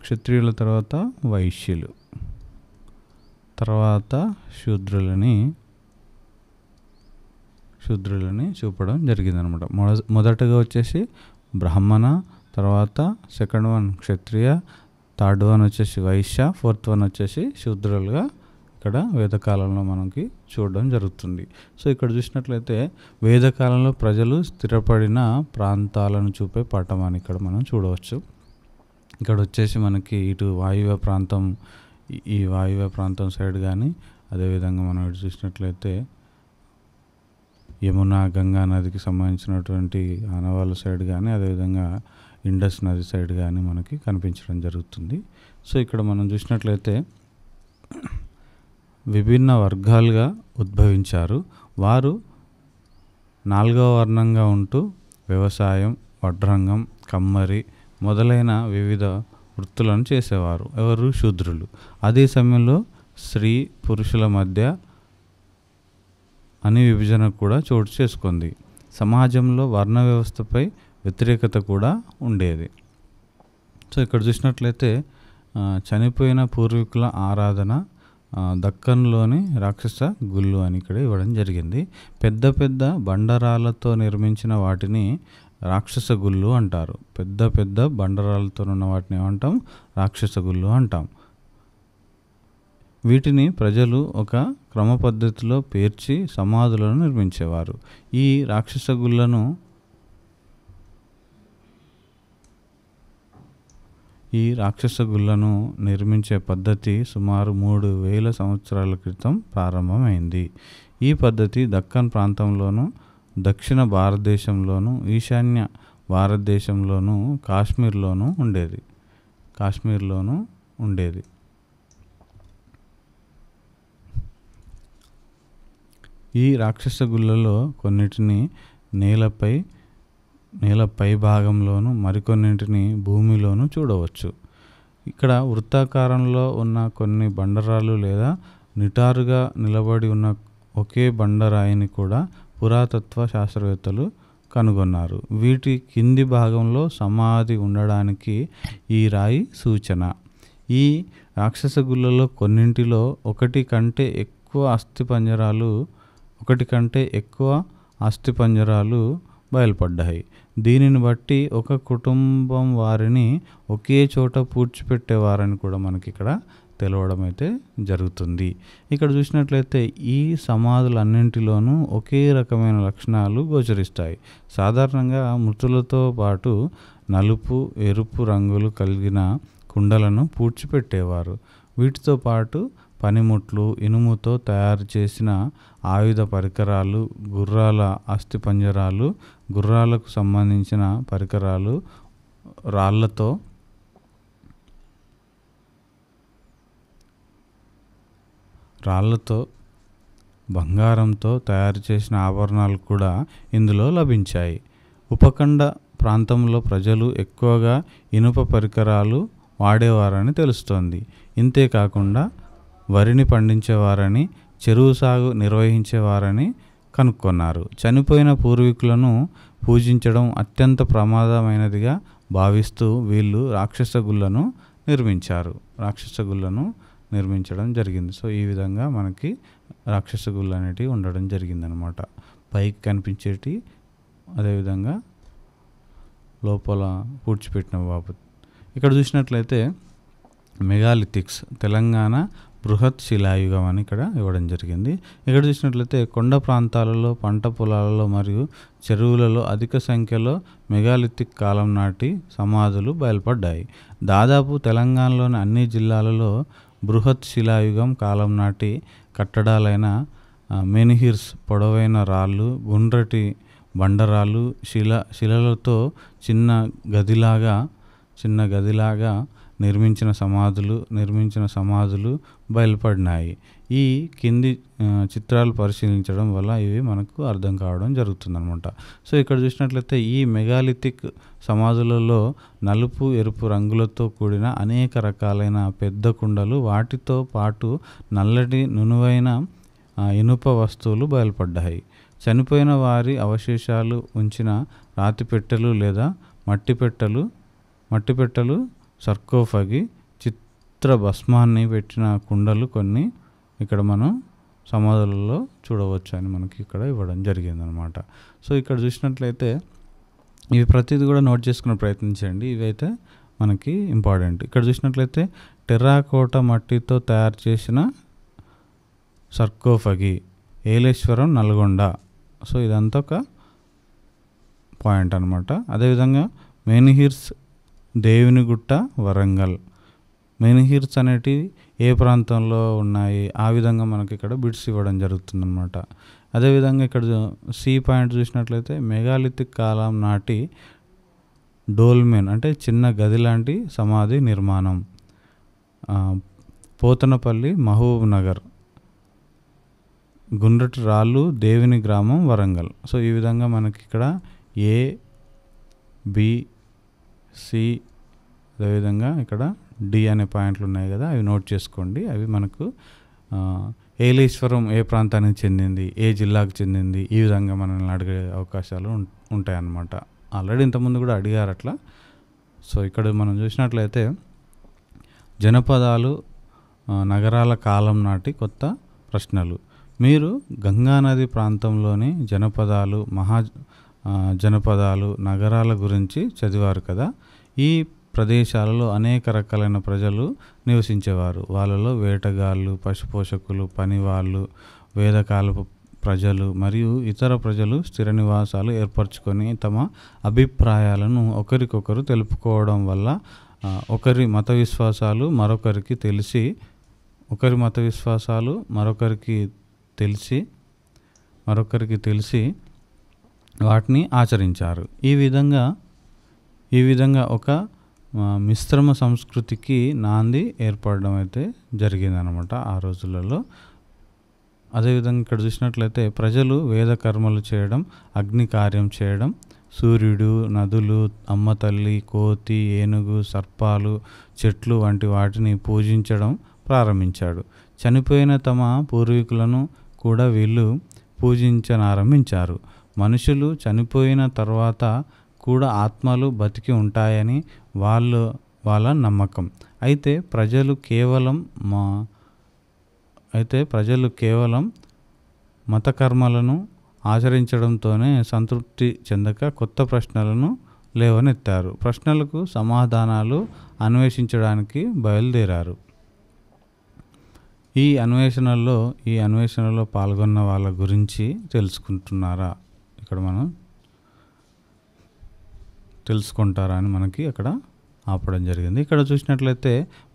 S1: క్షత్రియుల తర్వాత వైశ్యులు, తర్వాత శూద్రులని చూపడం జరిగిందనమాట. మొదటగా వచ్చేసి బ్రాహ్మణ, తర్వాత సెకండ్ వన్ క్షత్రియ, థర్డ్ వన్ వచ్చేసి వైశ్య, ఫోర్త్ వన్ వచ్చేసి శూద్రులుగా ఇక్కడ వేదకాలంలో మనకి చూడడం జరుగుతుంది. సో ఇక్కడ చూసినట్లయితే వేదకాలంలో ప్రజలు స్థిరపడిన ప్రాంతాలను చూపే పటం అని ఇక్కడ మనం చూడవచ్చు. ఇక్కడ వచ్చేసి మనకి ఇటు వాయువ్య ప్రాంతం, ఈ వాయువ్య ప్రాంతం సైడ్ కానీ, అదేవిధంగా మనం ఇటు చూసినట్లయితే యమున గంగా నదికి సంబంధించినటువంటి ఆనవాళ్ళ సైడ్ కానీ, అదేవిధంగా ఇండస్ నది సైడ్ కానీ మనకి కనిపించడం జరుగుతుంది. సో ఇక్కడ మనం చూసినట్లయితే విభిన్న వర్గాలుగా ఉద్భవించారు. వారు 4వ వర్ణంగా ఉంటూ వ్యవసాయం, వడ్రంగం, కమ్మరి మొదలైన వివిధ వృత్తులను చేసేవారు. ఎవరు? శూద్రులు. అదే సమయంలో స్త్రీ పురుషుల మధ్య అని విభజన కూడా చోటు చేసుకుంది. సమాజంలో వర్ణ వ్యవస్థపై వ్యతిరేకత కూడా ఉండేది. సో ఇక్కడ చూసినట్లయితే చనిపోయిన పూర్వీకుల ఆరాధన దక్కన్లోని రాక్షస గుళ్ళు అని ఇక్కడ ఇవ్వడం జరిగింది. పెద్ద పెద్ద బండరాలతో నిర్మించిన వాటిని రాక్షస గుళ్ళు అంటారు. పెద్ద పెద్ద బండరాలతో ఉన్న వాటిని ఏమంటాం? రాక్షస గుళ్ళు అంటాం. వీటిని ప్రజలు ఒక క్రమ పద్ధతిలో పేర్చి సమాధులను నిర్మించేవారు. ఈ రాక్షస గుళ్ళను నిర్మించే పద్ధతి సుమారు 3000 సంవత్సరాల క్రితం ప్రారంభమైంది. ఈ పద్ధతి దక్కన్ ప్రాంతంలోను, దక్షిణ భారతదేశంలోను, ఈశాన్య భారతదేశంలోను, కాశ్మీర్లోను ఉండేది. ఈ రాక్షస గుళ్ళలో కొన్నిటిని నేల పై భాగంలోను, మరికొన్నింటిని భూమిలోను చూడవచ్చు. ఇక్కడ వృత్తాకారంలో ఉన్న కొన్ని బండరాలు లేదా నిటారుగా నిలబడి ఉన్న ఒకే బండరాయిని కూడా పురాతత్వ శాస్త్రవేత్తలు కనుగొన్నారు. వీటి కింది భాగంలో సమాధి ఉండడానికి ఈ రాయి సూచన. ఈ రాక్షస గుళ్ళలో కొన్నింటిలో ఒకటి కంటే ఎక్కువ అస్థిపంజరాలు బయలుపడ్డాయి. దీనిని బట్టి ఒక కుటుంబం వారిని ఒకే చోట పూడ్చిపెట్టేవారని కూడా మనకి ఇక్కడ తెలవడం అయితే జరుగుతుంది. ఇక్కడ చూసినట్లయితే ఈ సమాధులన్నింటిలోనూ ఒకే రకమైన లక్షణాలు గోచరిస్తాయి. సాధారణంగా మృతులతో పాటు నలుపు, ఎరుపు రంగులు కలిగిన కుండలను పూడ్చిపెట్టేవారు. వీటితో పాటు పనిముట్లు, ఇనుముతో తయారు చేసిన ఆయుధ పరికరాలు, గుర్రాల అస్థిపంజరాలు, గుర్రాలకు సంబంధించిన పరికరాలు, రాళ్లతో బంగారంతో తయారు చేసిన ఆభరణాలు కూడా ఇందులో లభించాయి. ఉపఖండ ప్రాంతంలో ప్రజలు ఎక్కువగా ఇనుప పరికరాలు వాడేవారని తెలుస్తోంది. ఇంతేకాకుండా వరిని పండించేవారని, చెరువు సాగు నిర్వహించేవారని కనుక్కున్నారు. చనిపోయిన పూర్వీకులను పూజించడం అత్యంత ప్రమాదమైనదిగా భావిస్తూ వీళ్ళు రాక్షస గుళ్ళను నిర్మించడం జరిగింది. సో ఈ విధంగా మనకి రాక్షస గుళ్ళు అనేటివి ఉండడం జరిగిందనమాట. పైకి కనిపించేటి, అదేవిధంగా లోపల పూడ్చిపెట్టిన బాబు. ఇక్కడ చూసినట్లయితే మెగాలిథిక్స్, తెలంగాణ బృహత్ శిలాయుగం అని ఇక్కడ ఇవ్వడం జరిగింది. ఇక్కడ చూసినట్లయితే కొండ ప్రాంతాలలో, పంట పొలాలలో మరియు చెరువులలో అధిక సంఖ్యలో మెగాలిథిక్ కాలం నాటి సమాధులు బయలుపడ్డాయి. దాదాపు తెలంగాణలోని అన్ని జిల్లాలలో బృహత్ శిలాయుగం కాలం నాటి కట్టడాలైన మెనిహిర్స్, పొడవైన రాళ్ళు, గుండ్రటి బండరాళ్ళు, శిలలతో చిన్న గదిలాగా నిర్మించిన సమాధులు బయలుపడినాయి. ఈ కింది చిత్రాలు పరిశీలించడం వల్ల ఇవి మనకు అర్థం కావడం జరుగుతుందన్నమాట. సో ఇక్కడ చూసినట్లయితే ఈ మెగాలిథిక్ సమాధులలో నలుపు, ఎరుపు రంగులతో కూడిన అనేక రకాలైన పెద్ద కుండలు, వాటితో పాటు నల్లటి నునువైన ఇనుప వస్తువులు బయలుపడ్డాయి. చనిపోయిన వారి అవశేషాలు ఉంచిన రాతి పెట్టెలు లేదా మట్టి పెట్టెలు సర్కోఫగి పవిత్ర భస్మాన్ని పెట్టిన కుండలు కొన్ని ఇక్కడ మనం సమాధులలో చూడవచ్చు అని మనకి ఇక్కడ ఇవ్వడం జరిగిందనమాట. సో ఇక్కడ చూసినట్లయితే ఇవి ప్రతిదీ కూడా నోట్ చేసుకునే ప్రయత్నించండి. ఇవైతే మనకి ఇంపార్టెంట్. ఇక్కడ చూసినట్లయితే టెర్రాకోట మట్టితో తయారు చేసిన సర్కోఫగి, ఏలేశ్వరం, నల్గొండ. సో ఇదంతా ఒక పాయింట్ అనమాట. అదేవిధంగా మెన్హిర్స్, దేవునిగుట్ట, వరంగల్. మెన్హిర్స్ అనేటివి ఏ ప్రాంతంలో ఉన్నాయి, ఆ విధంగా మనకి ఇక్కడ బిట్స్ ఇవ్వడం జరుగుతుందన్నమాట. అదేవిధంగా ఇక్కడ సి పాయింట్ చూసినట్లయితే మెగాలిథిక్ కాలం నాటి డోల్మెన్ అంటే చిన్న గది లాంటి సమాధి నిర్మాణం. పోతనపల్లి, మహబూబ్ నగర్. గుండ్రటి రాళ్ళు, దేవుని గ్రామం, వరంగల్. సో ఈ విధంగా మనకి ఇక్కడ ఏ, బి, సి, అదేవిధంగా ఇక్కడ డి అనే పాయింట్లు ఉన్నాయి కదా, అవి నోట్ చేసుకోండి. అవి మనకు ఏలేశ్వరం ఏ ప్రాంతానికి చెందింది, ఏ జిల్లాకు చెందింది, ఈ విధంగా మనల్ని అడిగే అవకాశాలు ఉంటాయన్నమాట. ఆల్రెడీ ఇంతకుముందు కూడా అడిగారు అట్లా. సో ఇక్కడ మనం చూసినట్లయితే జనపదాలు, నగరాల కాలం నాటి కొత్త ప్రశ్నలు. మీరు గంగానది ప్రాంతంలోని జనపదాలు, జనపదాలు, నగరాల గురించి చదివారు కదా. ఈ ప్రదేశాలలో అనేక రకాలైన ప్రజలు నివసించేవారు. వాళ్ళలో వేటగాళ్ళు, పశుపోషకులు, పనివాళ్ళు, వేదకాలపు ప్రజలు మరియు ఇతర ప్రజలు స్థిర నివాసాలు ఏర్పరచుకొని తమ అభిప్రాయాలను ఒకరికొకరు తెలుపుకోవడం వల్ల ఒకరి మత విశ్వాసాలు మరొకరికి తెలిసి వాటిని ఆచరించారు. ఈ విధంగా ఒక మిశ్రమ సంస్కృతికి నాంది ఏర్పడడం అయితే జరిగిందనమాట ఆ రోజులలో. అదేవిధంగా ఇక్కడ చూసినట్లయితే ప్రజలు వేద కర్మలు చేయడం, అగ్ని కార్యం చేయడం, సూర్యుడు, నదులు, అమ్మ తల్లి, కోతి, ఏనుగు, సర్పాలు, చెట్లు వంటి వాటిని పూజించడం ప్రారంభించాడు. చనిపోయిన తమ పూర్వీకులను కూడా వీళ్ళు పూజించనారంభించారు. మనుషులు చనిపోయిన తర్వాత కూడా ఆత్మలు బతికి ఉంటాయని వాళ్ళ నమ్మకం. అయితే ప్రజలు కేవలం మత కర్మలను ఆచరించడంతోనే సంతృప్తి చెందక కొత్త ప్రశ్నలను లేవనెత్తారు. ప్రశ్నలకు సమాధానాలు అన్వేషించడానికి బయలుదేరారు. ఈ అన్వేషణలో పాల్గొన్న వాళ్ళ గురించి తెలుసుకుంటున్నారా, ఇక్కడ మనం తెలుసుకుంటారా అని మనకి అక్కడ ఆపడం జరిగింది. ఇక్కడ చూసినట్లయితే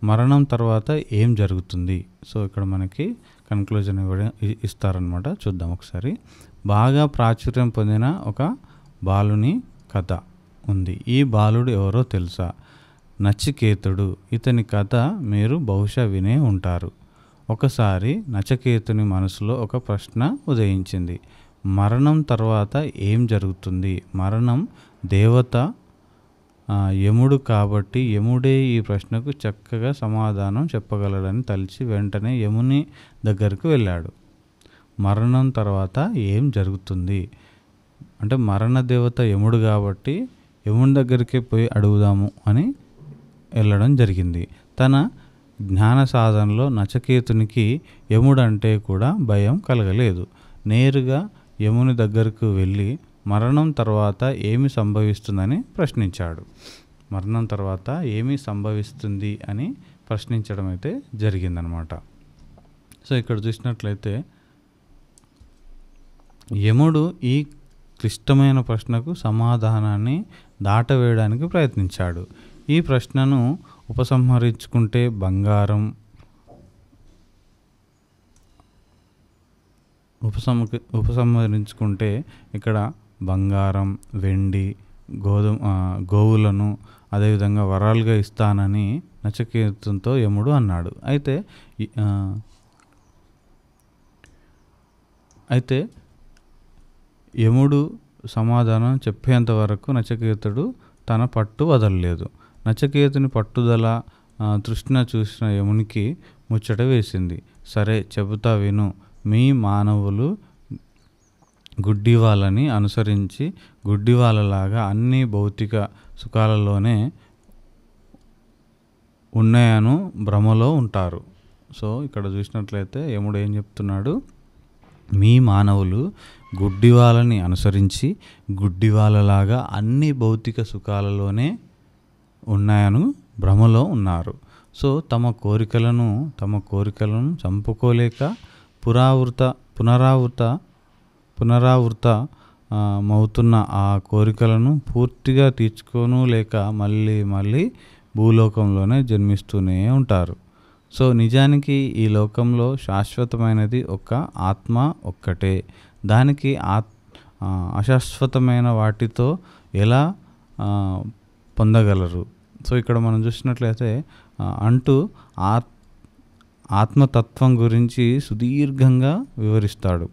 S1: మరణం తర్వాత ఏం జరుగుతుంది. సో ఇక్కడ మనకి కన్క్లూజన్ ఇస్తారనమాట. చూద్దాం ఒకసారి. బాగా ప్రాచుర్యం పొందిన ఒక బాలుని కథ ఉంది. ఈ బాలుడు ఎవరో తెలుసా? నచికేతుడు. ఇతని కథ మీరు బహుశా వినే ఉంటారు. ఒకసారి నచికేతుని మనసులో ఒక ప్రశ్న ఉదయించింది. మరణం తర్వాత ఏం జరుగుతుంది? మరణం దేవత యముడు కాబట్టి యముడే ఈ ప్రశ్నకు చక్కగా సమాధానం చెప్పగలడని తలిచి వెంటనే యముని దగ్గరకు వెళ్ళాడు. మరణం తర్వాత ఏం జరుగుతుంది అంటే మరణ దేవత యముడు కాబట్టి యముని దగ్గరికే పోయి అడుగుదాము అని వెళ్ళడం జరిగింది. తన జ్ఞాన సాధనలో నచికేతునికి యముడంటే కూడా భయం కలగలేదు. నేరుగా యముని దగ్గరకు వెళ్ళి మరణం తర్వాత ఏమి సంభవిస్తుందని ప్రశ్నించాడు. మరణం తర్వాత ఏమి సంభవిస్తుంది అని ప్రశ్నించడం అయితే జరిగిందనమాట. సో ఇక్కడ చూసినట్లయితే యముడు ఈ క్లిష్టమైన ప్రశ్నకు సమాధానాన్ని దాటవేయడానికి ప్రయత్నించాడు. ఈ ప్రశ్నను ఉపసంహరించుకుంటే ఇక్కడ బంగారం, వెండి, గోవులను అదేవిధంగా వరాలుగా ఇస్తానని నచికేతునితో యముడు అన్నాడు. అయితే యముడు సమాధానం చెప్పేంత వరకు నచికేతుడు తన పట్టు వదలలేదు. నచికేతుని పట్టుదల, తృష్ణ చూసిన యమునికి ముచ్చట వేసింది. సరే చెబుతా విను. మీ మానవులు గుడ్డివాళ్ళని అనుసరించి గుడ్డివాళ్ళలాగా అన్ని భౌతిక సుఖాలలోనే ఉన్నాయను భ్రమలో ఉంటారు. సో ఇక్కడ చూసినట్లయితే యముడు ఏం చెప్తున్నాడు, మీ మానవులు గుడ్డివాళ్ళని అనుసరించి గుడ్డివాళ్ళలాగా అన్ని భౌతిక సుఖాలలోనే ఉన్నాయను భ్రమలో ఉన్నారు. సో తమ కోరికలను చంపుకోలేక పునరావృత మవుతున్న ఆ కోరికలను పూర్తిగా తీర్చుకోను లేక మళ్ళీ భూలోకంలోనే జన్మిస్తూనే ఉంటారు. సో నిజానికి ఈ లోకంలో శాశ్వతమైనది ఒక ఆత్మ ఒక్కటే. దానికి అశాశ్వతమైన వాటితో ఎలా పొందగలరు? సో ఇక్కడ మనం చూసినట్లయితే అంటూ ఆత్మతత్వం గురించి సుదీర్ఘంగా వివరిస్తాడు.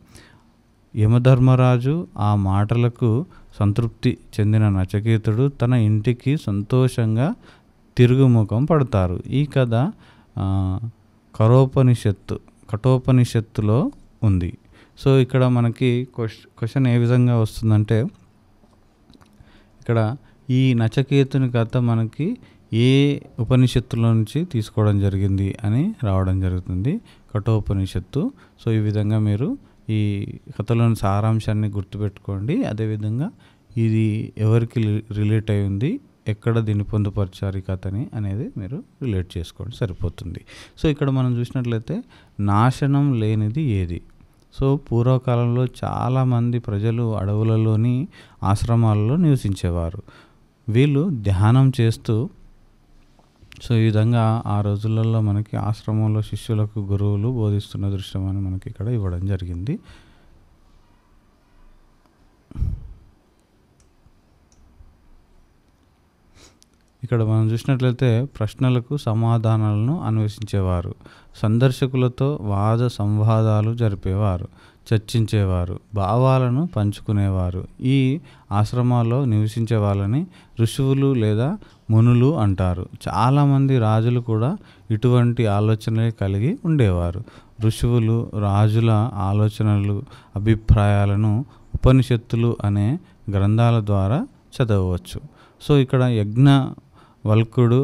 S1: యమధర్మరాజు ఆ మాటలకు సంతృప్తి చెందిన నచికేతుడు తన ఇంటికి సంతోషంగా తిరుగుముఖం పడతారు. ఈ కథ కఠోపనిషత్తులో ఉంది. సో ఇక్కడ మనకి క్వశ్చన్ ఏ విధంగా వస్తుందంటే, ఇక్కడ ఈ నచికేతుని కథ మనకి ఏ ఉపనిషత్తుల నుంచి తీసుకోవడం జరిగింది అని రావడం జరుగుతుంది, కఠోపనిషత్తు. సో ఈ విధంగా మీరు ఈ కథలోని సారాంశాన్ని గుర్తుపెట్టుకోండి. అదేవిధంగా ఇది ఎవరికి రిలేట్ అయి ఉంది, ఎక్కడ దీన్ని పొందుపరిచారు ఈ కథని అనేది మీరు రిలేట్ చేసుకోండి, సరిపోతుంది. సో ఇక్కడ మనం చూసినట్లయితే నాశనం లేనిది ఏది? సో పూర్వకాలంలో చాలామంది ప్రజలు అడవులలోని ఆశ్రమాలలో నివసించేవారు. వీళ్ళు ధ్యానం చేస్తూ, సో ఈ విధంగా ఆ రోజులలో మనకి ఆశ్రమంలో శిష్యులకు గురువులు బోధిస్తున్న దృశ్యం అని మనకి ఇక్కడ ఇవ్వడం జరిగింది. ఇక్కడ మనం చూసినట్లయితే ప్రశ్నలకు సమాధానాలను అన్వేషించేవారు, సందర్శకులతో వాద సంవాదాలు జరిపేవారు, చర్చించేవారు, భావాలను పంచుకునేవారు. ఈ ఆశ్రమాల్లో నివసించే వాళ్ళని ఋషువులు లేదా మునులు అంటారు. చాలామంది రాజులు కూడా ఇటువంటి ఆలోచనలే కలిగి ఉండేవారు. ఋషువులు రాజుల ఆలోచనలు, అభిప్రాయాలను ఉపనిషత్తులు అనే గ్రంథాల ద్వారా చదవవచ్చు. సో ఇక్కడ వల్కుడు,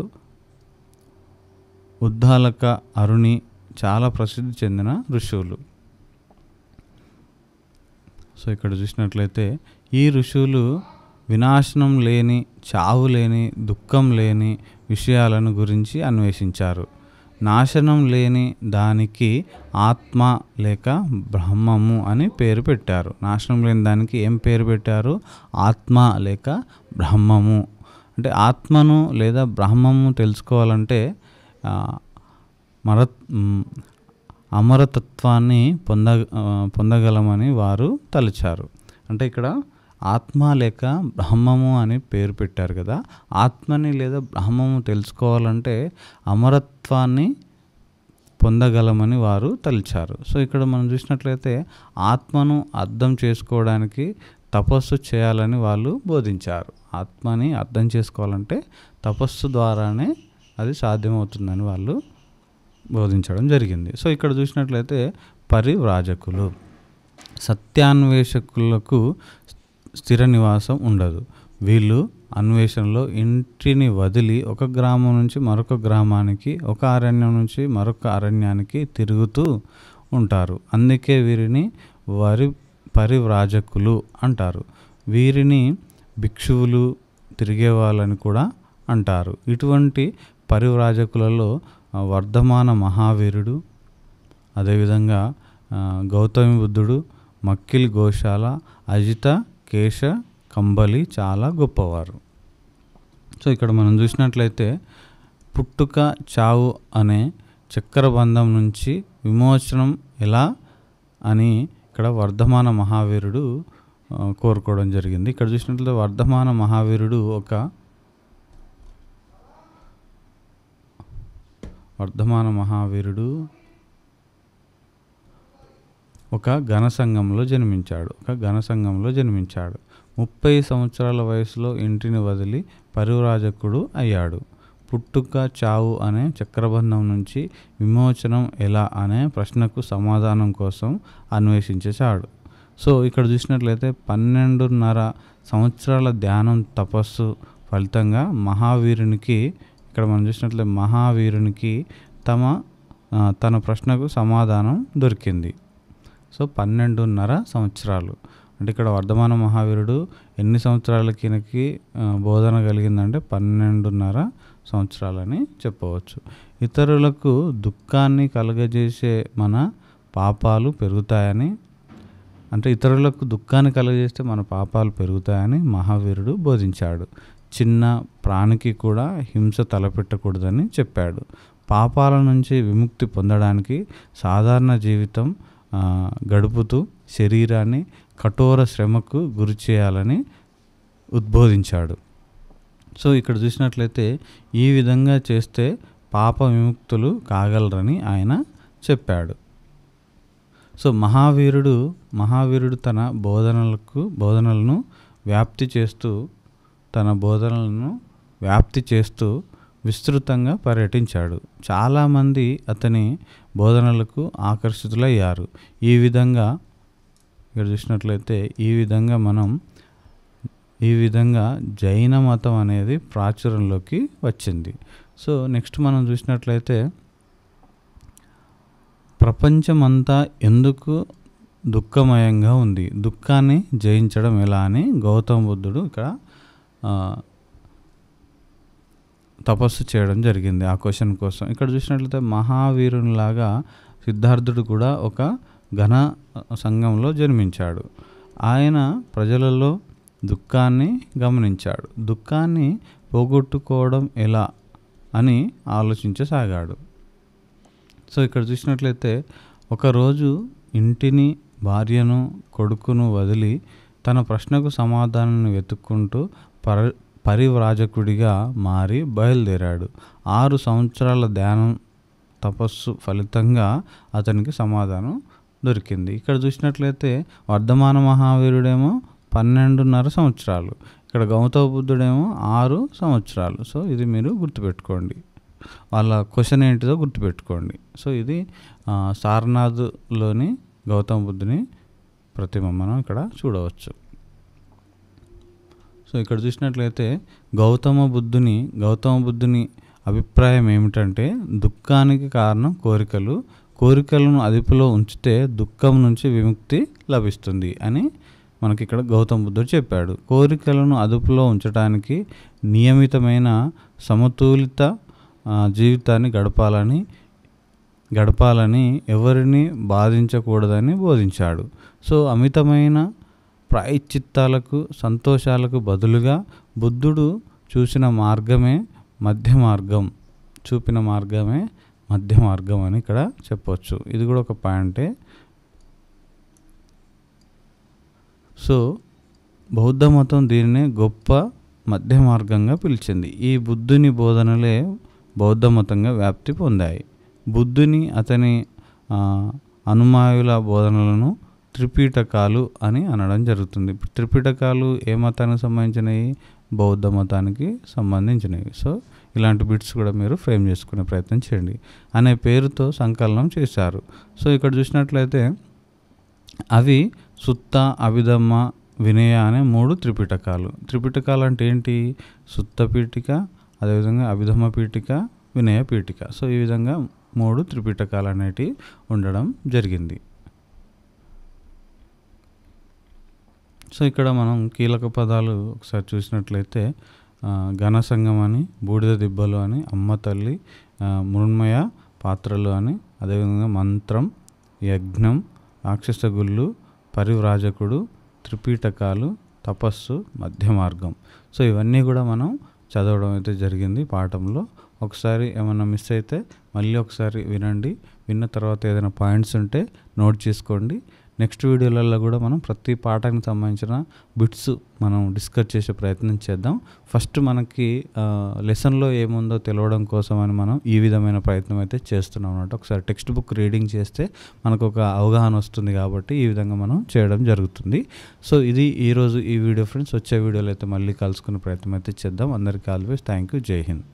S1: ఉద్దాలక, అరుణి చాలా ప్రసిద్ధి చెందిన ఋషువులు. సో ఇక్కడ చూసినట్లయితే ఈ ఋషువులు వినాశనం లేని, చావు లేని, దుఃఖం లేని విషయాలను గురించి అన్వేషించారు. నాశనం లేని దానికి ఆత్మ లేక బ్రహ్మము అని పేరు పెట్టారు. నాశనం లేని దానికి ఏం పేరు పెట్టారు? ఆత్మ లేక బ్రహ్మము. అంటే ఆత్మను లేదా బ్రహ్మము తెలుసుకోవాలంటే అమరతత్వాన్ని పొందగలమని వారు తలచారు. అంటే ఇక్కడ ఆత్మ లేక బ్రహ్మము అని పేరు పెట్టారు కదా, ఆత్మని లేదా బ్రహ్మము తెలుసుకోవాలంటే అమరత్వాన్ని పొందగలమని వారు తలిచారు. సో ఇక్కడ మనం చూసినట్లయితే ఆత్మను అర్థం చేసుకోవడానికి తపస్సు చేయాలని వాళ్ళు బోధించారు. ఆత్మని అర్థం చేసుకోవాలంటే తపస్సు ద్వారానే అది సాధ్యమవుతుందని వాళ్ళు బోధించడం జరిగింది. సో ఇక్కడ చూసినట్లయితే పరివ్రాజకులు, సత్యాన్వేషకులకు స్థిర నివాసం ఉండదు. వీళ్ళు అన్వేషణలో ఇంటిని వదిలి ఒక గ్రామం నుంచి మరొక గ్రామానికి, ఒక అరణ్యం నుంచి మరొక అరణ్యానికి తిరుగుతూ ఉంటారు. అందుకే వీరిని పరివ్రాజకులు అంటారు. వీరిని భిక్షువులు, తిరిగే వాళ్ళని కూడా అంటారు. ఇటువంటి పరివ్రాజకులలో వర్ధమాన మహావీరుడు, అదేవిధంగా గౌతమి బుద్ధుడు, మక్కిలి గోశాల, అజిత, కేశ, కంబలి చాలా గొప్పవారు. సో ఇక్కడ మనం చూసినట్లయితే పుట్టుక, చావు అనే చక్రబంధం నుంచి విమోచనం ఎలా అని ఇక్కడ వర్ధమాన మహావీరుడు కోరుకోవడం జరిగింది. ఇక్కడ చూసినట్లయితే వర్ధమాన మహావీరుడు ఒక ఘన సంఘంలో జన్మించాడు. 30 సంవత్సరాల వయసులో ఇంటిని వదిలి పరివ్రాజకుడు అయ్యాడు. పుట్టుక, చావు అనే చక్రబంధం నుంచి విమోచనం ఎలా అనే ప్రశ్నకు సమాధానం కోసం అన్వేషించేశాడు. సో ఇక్కడ చూసినట్లయితే 12.5 సంవత్సరాల ధ్యానం, తపస్సు ఫలితంగా మహావీరునికి ఇక్కడ మనం చూసినట్లయితే మహావీరునికి తన ప్రశ్నకు సమాధానం దొరికింది. సో 12.5 సంవత్సరాలు అంటే ఇక్కడ వర్ధమాన మహావీరుడు ఎన్ని సంవత్సరాలకి ఈయనకి బోధన కలిగిందంటే 12.5 సంవత్సరాలని చెప్పవచ్చు. ఇతరులకు దుఃఖాన్ని కలుగజేసే మన పాపాలు పెరుగుతాయని, అంటే ఇతరులకు దుఃఖాన్ని కలుగజేస్తే మన పాపాలు పెరుగుతాయని మహావీరుడు బోధించాడు. చిన్న ప్రాణికి కూడా హింస తలపెట్టకూడదని చెప్పాడు. పాపాల నుంచి విముక్తి పొందడానికి సాధారణ జీవితం గడుపుతూ శరీరాన్ని కఠోర శ్రమకు గురి చేయాలని ఉద్బోధించాడు. సో ఇక్కడ చూసినట్లయితే ఈ విధంగా చేస్తే పాప విముక్తులు కాగలరని ఆయన చెప్పాడు. సో మహావీరుడు తన బోధనలను వ్యాప్తి చేస్తూ విస్తృతంగా పర్యటించాడు. చాలామంది అతని బోధనలకు ఆకర్షితులయ్యారు. ఈ విధంగా ఇక్కడ చూసినట్లయితే ఈ విధంగా జైన మతం అనేది ప్రాచుర్యంలోకి వచ్చింది. సో నెక్స్ట్ మనం చూసినట్లయితే ప్రపంచమంతా ఎందుకు దుఃఖమయంగా ఉంది, దుఃఖాన్ని జయించడం ఎలా అని గౌతమ బుద్ధుడు ఇక్కడ తపస్సు చేయడం జరిగింది ఆ క్వశ్చన్ కోసం. ఇక్కడ చూసినట్లయితే మహావీరునిలాగా సిద్ధార్థుడు కూడా ఒక ఘన సంఘంలో జన్మించాడు. ఆయన ప్రజలలో దుఃఖాన్ని గమనించాడు. దుఃఖాన్ని పోగొట్టుకోవడం ఎలా అని ఆలోచించసాగాడు. సో ఇక్కడ చూసినట్లయితే ఒకరోజు ఇంటిని, భార్యను, కొడుకును వదిలి తన ప్రశ్నకు సమాధానాన్ని వెతుక్కుంటూ పరివ్రాజకుడిగా మారి బయలుదేరాడు. 6 సంవత్సరాల ధ్యానం తపస్సు ఫలితంగా అతనికి సమాధానం దొరికింది. ఇక్కడ చూసినట్లయితే వర్ధమాన మహావీరుడేమో 12.5 సంవత్సరాలు, ఇక్కడ గౌతమ బుద్ధుడేమో 6 సంవత్సరాలు. సో ఇది మీరు గుర్తుపెట్టుకోండి, వాళ్ళ క్వశ్చన్ ఏంటిదో గుర్తుపెట్టుకోండి. సో ఇది సారనాథ్లోని గౌతమ బుద్ధుని ప్రతిమ మనం ఇక్కడ చూడవచ్చు. సో ఇక్కడ చూసినట్లయితే గౌతమ బుద్ధుని అభిప్రాయం ఏమిటంటే దుఃఖానికి కారణం కోరికలను అదుపులో ఉంచితే దుఃఖం నుంచి విముక్తి లభిస్తుంది అని మనకి ఇక్కడ గౌతమ బుద్ధుడు చెప్పాడు. కోరికలను అదుపులో ఉంచడానికి నియమితమైన సమతులిత జీవితాన్ని గడపాలని ఎవరిని బాధించకూడదని బోధించాడు. సో అమితమైన ప్రాయశ్చిత్తాలకు, సంతోషాలకు బదులుగా బుద్ధుడు చూపిన మార్గమే మధ్య మార్గం అని ఇక్కడ చెప్పవచ్చు. ఇది కూడా ఒక పాయింటే. సో బౌద్ధ మతం దీనిని గొప్ప మధ్య మార్గంగా పిలిచింది. ఈ బుద్ధుని బోధనలే బౌద్ధ మతంగా వ్యాప్తి పొందాయి. బుద్ధుని అతని అనుయాయుల బోధనలను త్రిపిటకాలు అని అనడం జరుగుతుంది. త్రిపిటకాలు ఏ మతానికి సంబంధించినవి? బౌద్ధ మతానికి సంబంధించినవి. సో ఇలాంటి బిట్స్ కూడా మీరు ఫ్రేమ్ చేసుకునే ప్రయత్నం చేయండి. అనే పేరుతో సంకలనం చేశారు. సో ఇక్కడ చూసినట్లయితే అవి సుత్త, అభిధమ్మ, వినయ అనే 3 త్రిపిటకాలు. త్రిపిటకాలు అంటే ఏంటి? సుత్త పీఠిక, అదేవిధంగా అభిధమ్మ పీఠిక, వినయ పీఠిక. సో ఈ విధంగా 3 త్రిపిటకాలు అనేటివి ఉండడం జరిగింది. సో ఇక్కడ మనం కీలక పదాలు ఒకసారి చూసినట్లయితే ఘనసంగం అని, బూడిద దిబ్బలు అని, అమ్మ తల్లి, మృణ్మయ పాత్రలు అని, అదేవిధంగా మంత్రం, యజ్ఞం, రాక్షస గుళ్ళు, పరివ్రాజకుడు, త్రిపీటకాలు, తపస్సు, మధ్య మార్గం. సో ఇవన్నీ కూడా మనం చదవడం అయితే జరిగింది పాఠంలో. ఒకసారి ఏమైనా మిస్ అయితే మళ్ళీ ఒకసారి వినండి. విన్న తర్వాత ఏదైనా పాయింట్స్ ఉంటే నోట్ చేసుకోండి. నెక్స్ట్ వీడియోలలో కూడా మనం ప్రతి పాఠానికి సంబంధించిన బిట్స్ మనం డిస్కస్ చేసే ప్రయత్నం చేద్దాం. ఫస్ట్ మనకి లెసన్లో ఏముందో తెలవడం కోసం అని మనం ఈ విధమైన ప్రయత్నం అయితే చేస్తున్నాం అన్నమాట. ఒకసారి టెక్స్ట్ బుక్ రీడింగ్ చేస్తే మనకు ఒక అవగాహన వస్తుంది కాబట్టి ఈ విధంగా మనం చేయడం జరుగుతుంది. సో ఇది ఈరోజు ఈ వీడియో ఫ్రెండ్స్. వచ్చే వీడియోలో అయితే మళ్ళీ కలుసుకునే ప్రయత్నం అయితే చేద్దాం. అందరికీ ఆల్వేస్ థ్యాంక్ యూ. జై హింద్.